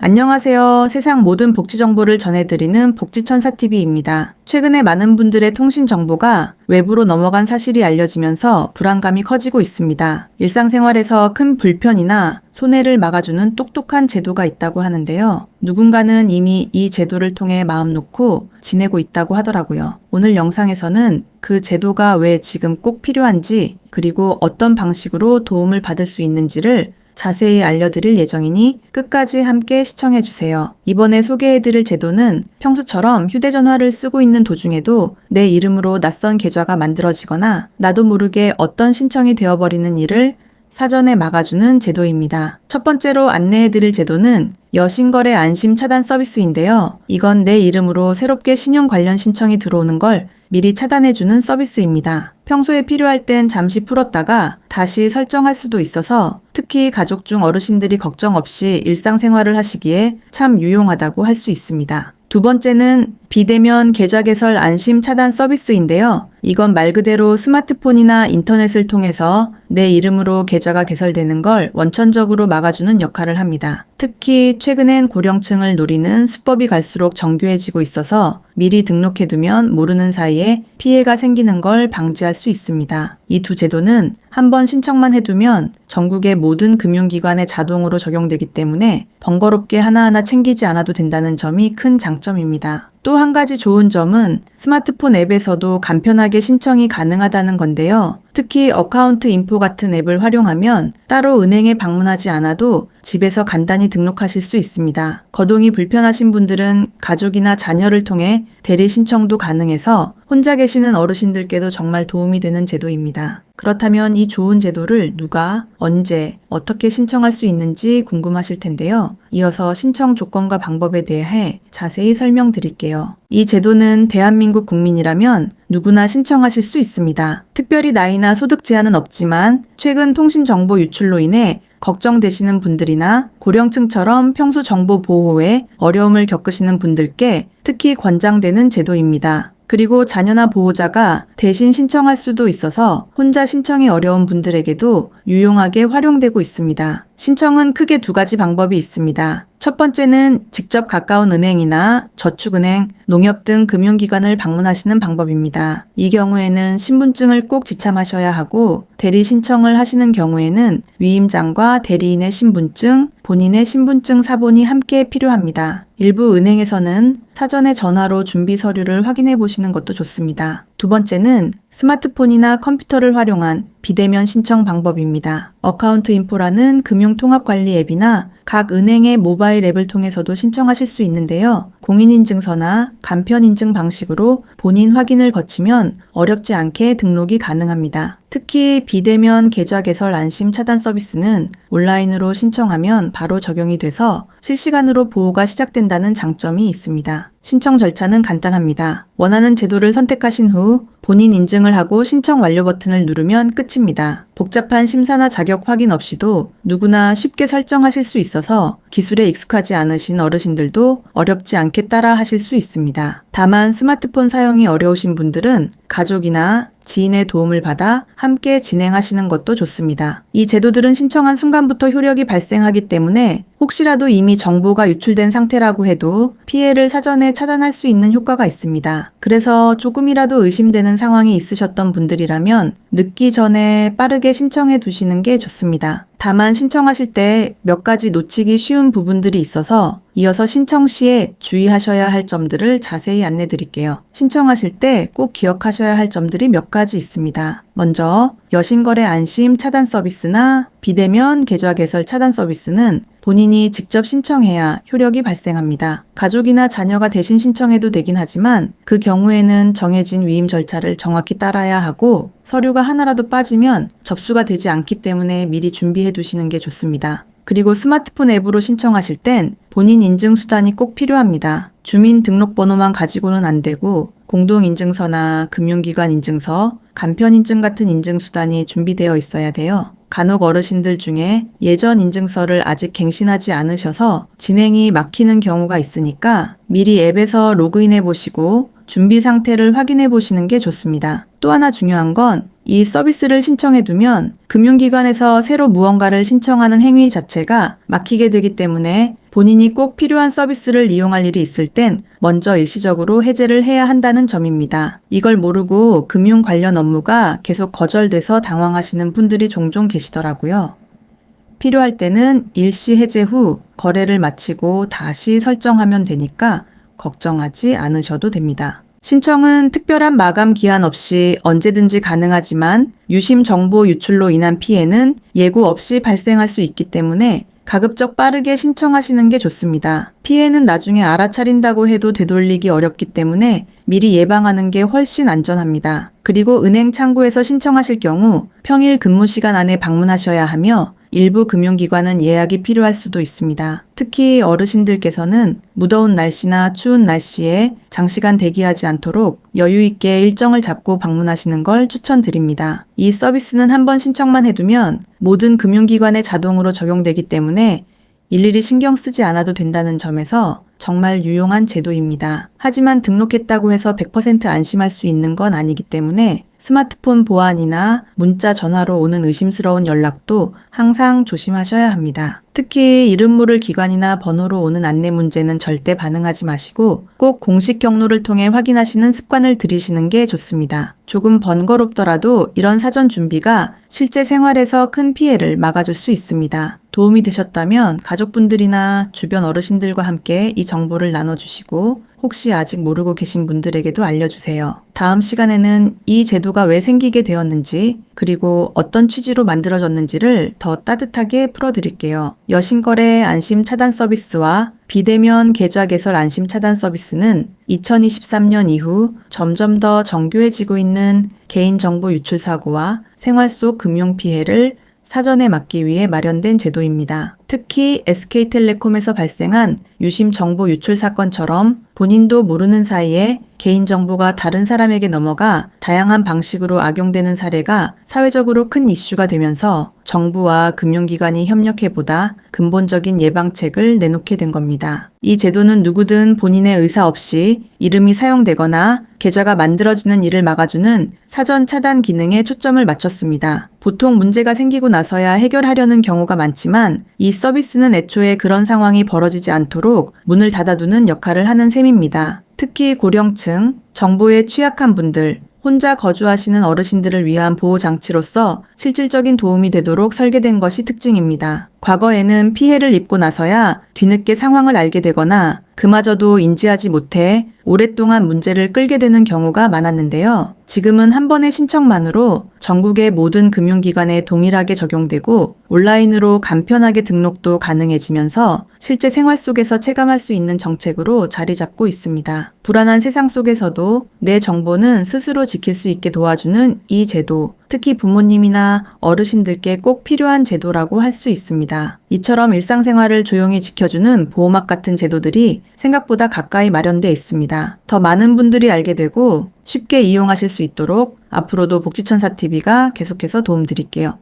안녕하세요. 세상 모든 복지 정보를 전해드리는 복지천사TV입니다. 최근에 많은 분들의 통신 정보가 외부로 넘어간 사실이 알려지면서 불안감이 커지고 있습니다. 일상생활에서 큰 불편이나 손해를 막아주는 똑똑한 제도가 있다고 하는데요. 누군가는 이미 이 제도를 통해 마음 놓고 지내고 있다고 하더라고요. 오늘 영상에서는 그 제도가 왜 지금 꼭 필요한지, 그리고 어떤 방식으로 도움을 받을 수 있는지를 자세히 알려드릴 예정이니 끝까지 함께 시청해주세요. 이번에 소개해드릴 제도는 평소처럼 휴대전화를 쓰고 있는 도중에도 내 이름으로 낯선 계좌가 만들어지거나 나도 모르게 어떤 신청이 되어버리는 일을 사전에 막아주는 제도입니다. 첫 번째로 안내해드릴 제도는 여신거래 안심 차단 서비스인데요. 이건 내 이름으로 새롭게 신용 관련 신청이 들어오는 걸 미리 차단해주는 서비스입니다. 평소에 필요할 땐 잠시 풀었다가 다시 설정할 수도 있어서 특히 가족 중 어르신들이 걱정 없이 일상생활을 하시기에 참 유용하다고 할 수 있습니다. 두 번째는 비대면 계좌 개설 안심 차단 서비스인데요. 이건 말 그대로 스마트폰이나 인터넷을 통해서 내 이름으로 계좌가 개설되는 걸 원천적으로 막아주는 역할을 합니다. 특히 최근엔 고령층을 노리는 수법이 갈수록 정교해지고 있어서 미리 등록해두면 모르는 사이에 피해가 생기는 걸 방지할 수 있습니다. 이 두 제도는 한번 신청만 해두면 전국의 모든 금융기관에 자동으로 적용되기 때문에 번거롭게 하나하나 챙기지 않아도 된다는 점이 큰 장점입니다. 또 한 가지 좋은 점은 스마트폰 앱에서도 간편하게 신청이 가능하다는 건데요. 특히 어카운트 인포 같은 앱을 활용하면 따로 은행에 방문하지 않아도 집에서 간단히 등록하실 수 있습니다. 거동이 불편하신 분들은 가족이나 자녀를 통해 대리 신청도 가능해서 혼자 계시는 어르신들께도 정말 도움이 되는 제도입니다. 그렇다면 이 좋은 제도를 누가, 언제, 어떻게 신청할 수 있는지 궁금하실 텐데요. 이어서 신청 조건과 방법에 대해 자세히 설명드릴게요. 이 제도는 대한민국 국민이라면 누구나 신청하실 수 있습니다. 특별히 나이나 소득 제한은 없지만 최근 통신 정보 유출로 인해 걱정되시는 분들이나 고령층처럼 평소 정보 보호에 어려움을 겪으시는 분들께 특히 권장되는 제도입니다. 그리고 자녀나 보호자가 대신 신청할 수도 있어서 혼자 신청이 어려운 분들에게도 유용하게 활용되고 있습니다. 신청은 크게 두 가지 방법이 있습니다. 첫 번째는 직접 가까운 은행이나 저축은행, 농협 등 금융기관을 방문하시는 방법입니다. 이 경우에는 신분증을 꼭 지참하셔야 하고 대리 신청을 하시는 경우에는 위임장과 대리인의 신분증, 본인의 신분증 사본이 함께 필요합니다. 일부 은행에서는 사전에 전화로 준비 서류를 확인해 보시는 것도 좋습니다. 두 번째는 스마트폰이나 컴퓨터를 활용한 비대면 신청 방법입니다. 어카운트 인포라는 금융통합관리 앱이나 각 은행의 모바일 앱을 통해서도 신청하실 수 있는데요. 공인인증서나 간편인증 방식으로 본인 확인을 거치면 어렵지 않게 등록이 가능합니다. 특히 비대면 계좌 개설 안심 차단 서비스는 온라인으로 신청하면 바로 적용이 돼서 실시간으로 보호가 시작된다는 장점이 있습니다. 신청 절차는 간단합니다. 원하는 제도를 선택하신 후 본인 인증을 하고 신청 완료 버튼을 누르면 끝입니다. 복잡한 심사나 자격 확인 없이도 누구나 쉽게 설정하실 수 있어서 기술에 익숙하지 않으신 어르신들도 어렵지 않게 따라 하실 수 있습니다. 다만 스마트폰 사용이 어려우신 분들은 가족이나 지인의 도움을 받아 함께 진행하시는 것도 좋습니다. 이 제도들은 신청한 순간부터 효력이 발생하기 때문에 혹시라도 이미 정보가 유출된 상태라고 해도 피해를 사전에 차단할 수 있는 효과가 있습니다. 그래서 조금이라도 의심되는 상황이 있으셨던 분들이라면 늦기 전에 빠르게 신청해 두시는 게 좋습니다. 다만 신청하실 때 몇 가지 놓치기 쉬운 부분들이 있어서 이어서 신청 시에 주의하셔야 할 점들을 자세히 안내 드릴게요. 신청하실 때 꼭 기억하셔야 할 점들이 몇 가지 있습니다. 먼저 여신거래 안심 차단 서비스나 비대면 계좌 개설 차단 서비스는 본인이 직접 신청해야 효력이 발생합니다. 가족이나 자녀가 대신 신청해도 되긴 하지만 그 경우에는 정해진 위임 절차를 정확히 따라야 하고 서류가 하나라도 빠지면 접수가 되지 않기 때문에 미리 준비해 두시는 게 좋습니다. 그리고 스마트폰 앱으로 신청하실 땐 본인 인증 수단이 꼭 필요합니다. 주민등록번호만 가지고는 안 되고 공동인증서나 금융기관 인증서, 간편인증 같은 인증수단이 준비되어 있어야 돼요. 간혹 어르신들 중에 예전 인증서를 아직 갱신하지 않으셔서 진행이 막히는 경우가 있으니까 미리 앱에서 로그인해 보시고 준비 상태를 확인해 보시는 게 좋습니다. 또 하나 중요한 건 이 서비스를 신청해두면 금융기관에서 새로 무언가를 신청하는 행위 자체가 막히게 되기 때문에 본인이 꼭 필요한 서비스를 이용할 일이 있을 땐 먼저 일시적으로 해제를 해야 한다는 점입니다. 이걸 모르고 금융 관련 업무가 계속 거절돼서 당황하시는 분들이 종종 계시더라고요. 필요할 때는 일시 해제 후 거래를 마치고 다시 설정하면 되니까 걱정하지 않으셔도 됩니다. 신청은 특별한 마감 기한 없이 언제든지 가능하지만 유심 정보 유출로 인한 피해는 예고 없이 발생할 수 있기 때문에 가급적 빠르게 신청하시는 게 좋습니다. 피해는 나중에 알아차린다고 해도 되돌리기 어렵기 때문에 미리 예방하는 게 훨씬 안전합니다. 그리고 은행 창구에서 신청하실 경우 평일 근무 시간 안에 방문하셔야 하며 일부 금융기관은 예약이 필요할 수도 있습니다. 특히 어르신들께서는 무더운 날씨나 추운 날씨에 장시간 대기하지 않도록 여유 있게 일정을 잡고 방문하시는 걸 추천드립니다. 이 서비스는 한번 신청만 해두면 모든 금융기관에 자동으로 적용되기 때문에 일일이 신경 쓰지 않아도 된다는 점에서 정말 유용한 제도입니다. 하지만 등록했다고 해서 100% 안심할 수 있는 건 아니기 때문에 스마트폰 보안이나 문자, 전화로 오는 의심스러운 연락도 항상 조심하셔야 합니다. 특히 이름 모를 기관이나 번호로 오는 안내 문제는 절대 반응하지 마시고 꼭 공식 경로를 통해 확인하시는 습관을 들이시는 게 좋습니다. 조금 번거롭더라도 이런 사전 준비가 실제 생활에서 큰 피해를 막아줄 수 있습니다. 도움이 되셨다면 가족분들이나 주변 어르신들과 함께 이 정보를 나눠주시고 혹시 아직 모르고 계신 분들에게도 알려주세요. 다음 시간에는 이 제도가 왜 생기게 되었는지 그리고 어떤 취지로 만들어졌는지를 더 따뜻하게 풀어드릴게요. 여신거래 안심 차단 서비스와 비대면 계좌 개설 안심 차단 서비스는 2023년 이후 점점 더 정교해지고 있는 개인정보 유출 사고와 생활 속 금융 피해를 사전에 막기 위해 마련된 제도입니다. 특히 SK텔레콤에서 발생한 유심 정보 유출 사건처럼 본인도 모르는 사이에 개인정보가 다른 사람에게 넘어가 다양한 방식으로 악용되는 사례가 사회적으로 큰 이슈가 되면서 정부와 금융기관이 협력해보다 근본적인 예방책을 내놓게 된 겁니다. 이 제도는 누구든 본인의 의사 없이 이름이 사용되거나 계좌가 만들어지는 일을 막아주는 사전 차단 기능에 초점을 맞췄습니다. 보통 문제가 생기고 나서야 해결하려는 경우가 많지만 이 서비스는 애초에 그런 상황이 벌어지지 않도록 문을 닫아두는 역할을 하는 셈입니다. 특히 고령층, 정보에 취약한 분들, 혼자 거주하시는 어르신들을 위한 보호장치로서 실질적인 도움이 되도록 설계된 것이 특징입니다. 과거에는 피해를 입고 나서야 뒤늦게 상황을 알게 되거나 그마저도 인지하지 못해 오랫동안 문제를 끌게 되는 경우가 많았는데요. 지금은 한 번의 신청만으로 전국의 모든 금융기관에 동일하게 적용되고 온라인으로 간편하게 등록도 가능해지면서 실제 생활 속에서 체감할 수 있는 정책으로 자리 잡고 있습니다. 불안한 세상 속에서도 내 정보는 스스로 지킬 수 있게 도와주는 이 제도, 특히 부모님이나 어르신들께 꼭 필요한 제도라고 할 수 있습니다. 이처럼 일상생활을 조용히 지켜주는 보호막 같은 제도들이 생각보다 가까이 마련되어 있습니다. 더 많은 분들이 알게 되고 쉽게 이용하실 수 있도록 앞으로도 복지천사TV가 계속해서 도움드릴게요.